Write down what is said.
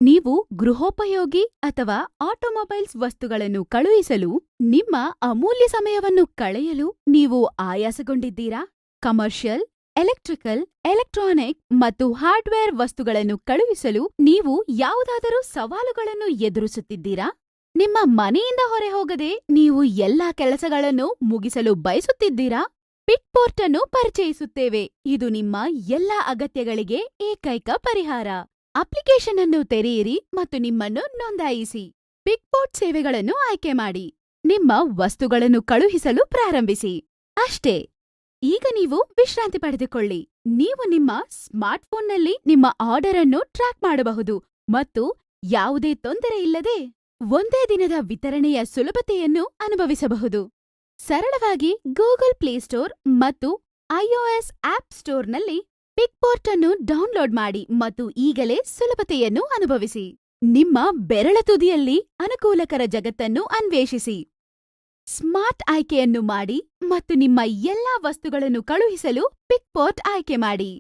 ನೀವು ಗೃಹೋಪಯೋಗಿ ಅಥವಾ ಆಟೋಮೊಬೈಲ್ಸ್ ವಸ್ತುಗಳನ್ನು ಕಳುಹಿಸಲು ನಿಮ್ಮ ಅಮೂಲ್ಯ ಸಮಯವನ್ನು ಕಳೆಯಲು ನೀವು ಆಯಾಸಗೊಂಡಿದ್ದೀರಾ? ಕಮರ್ಷಿಯಲ್, ಎಲೆಕ್ಟ್ರಿಕಲ್, ಎಲೆಕ್ಟ್ರಾನಿಕ್ ಮತ್ತು ಹಾರ್ಡ್ವೇರ್ ವಸ್ತುಗಳನ್ನು ಕಳುಹಿಸಲು ನೀವು ಯಾವುದಾದರೂ ಸವಾಲುಗಳನ್ನು ಎದುರಿಸುತ್ತಿದ್ದೀರಾ? ನಿಮ್ಮ ಮನೆಯಿಂದ ಹೊರ ಹೋಗದೆ ನೀವು ಎಲ್ಲಾ ಕೆಲಸಗಳನ್ನು ಮುಗಿಸಲು ಬಯಸುತ್ತಿದ್ದೀರಾ? ಪಿಟ್ಪೋರ್ಟ್ ಅನ್ನು ಪರಿಚಯಿಸುತ್ತೇವೆ. ಇದು ನಿಮ್ಮ ಎಲ್ಲಾ ಅಗತ್ಯಗಳಿಗೆ ಏಕೈಕ ಪರಿಹಾರ. ಅಪ್ಲಿಕೇಶನ್ ಅನ್ನು ತೆರೆಯಿರಿ ಮತ್ತು ನಿಮ್ಮನ್ನು ನೋಂದಾಯಿಸಿ. ಪಿಟ್ಪೋರ್ಟ್ ಸೇವೆಗಳನ್ನು ಆಯ್ಕೆ ಮಾಡಿ. ನಿಮ್ಮ ವಸ್ತುಗಳನ್ನು ಕಳುಹಿಸಲು ಪ್ರಾರಂಭಿಸಿ. ಅಷ್ಟೇ. ಈಗ ನೀವು ವಿಶ್ರಾಂತಿ ಪಡೆದುಕೊಳ್ಳಿ. ನೀವು ನಿಮ್ಮ ಸ್ಮಾರ್ಟ್ಫೋನ್ನಲ್ಲಿ ನಿಮ್ಮ ಆರ್ಡರ್ ಅನ್ನು ಟ್ರ್ಯಾಕ್ ಮಾಡಬಹುದು ಮತ್ತು ಯಾವುದೇ ತೊಂದರೆ ಇಲ್ಲದೆ ಒಂದೇ ದಿನದ ವಿತರಣೆಯ ಸುಲಭತೆಯನ್ನು ಅನುಭವಿಸಬಹುದು. ಸರಳವಾಗಿ ಗೂಗಲ್ ಪ್ಲೇಸ್ಟೋರ್ ಮತ್ತು iOS ಆಪ್ ಸ್ಟೋರ್ನಲ್ಲಿ ಪಿಟ್ಪೋರ್ಟ್ ಅನ್ನು ಡೌನ್ಲೋಡ್ ಮಾಡಿ ಮತ್ತು ಈಗಲೇ ಸುಲಭತೆಯನ್ನು ಅನುಭವಿಸಿ. ನಿಮ್ಮ ಬೆರಳ ತುದಿಯಲ್ಲಿ ಅನುಕೂಲಕರ ಜಗತ್ತನ್ನು ಅನ್ವೇಷಿಸಿ. ಸ್ಮಾರ್ಟ್ ಆಯ್ಕೆಯನ್ನು ಮಾಡಿ ಮತ್ತು ನಿಮ್ಮ ಎಲ್ಲಾ ವಸ್ತುಗಳನ್ನು ಕಳುಹಿಸಲು ಪಿಟ್ಪೋರ್ಟ್ ಆಯ್ಕೆ ಮಾಡಿ.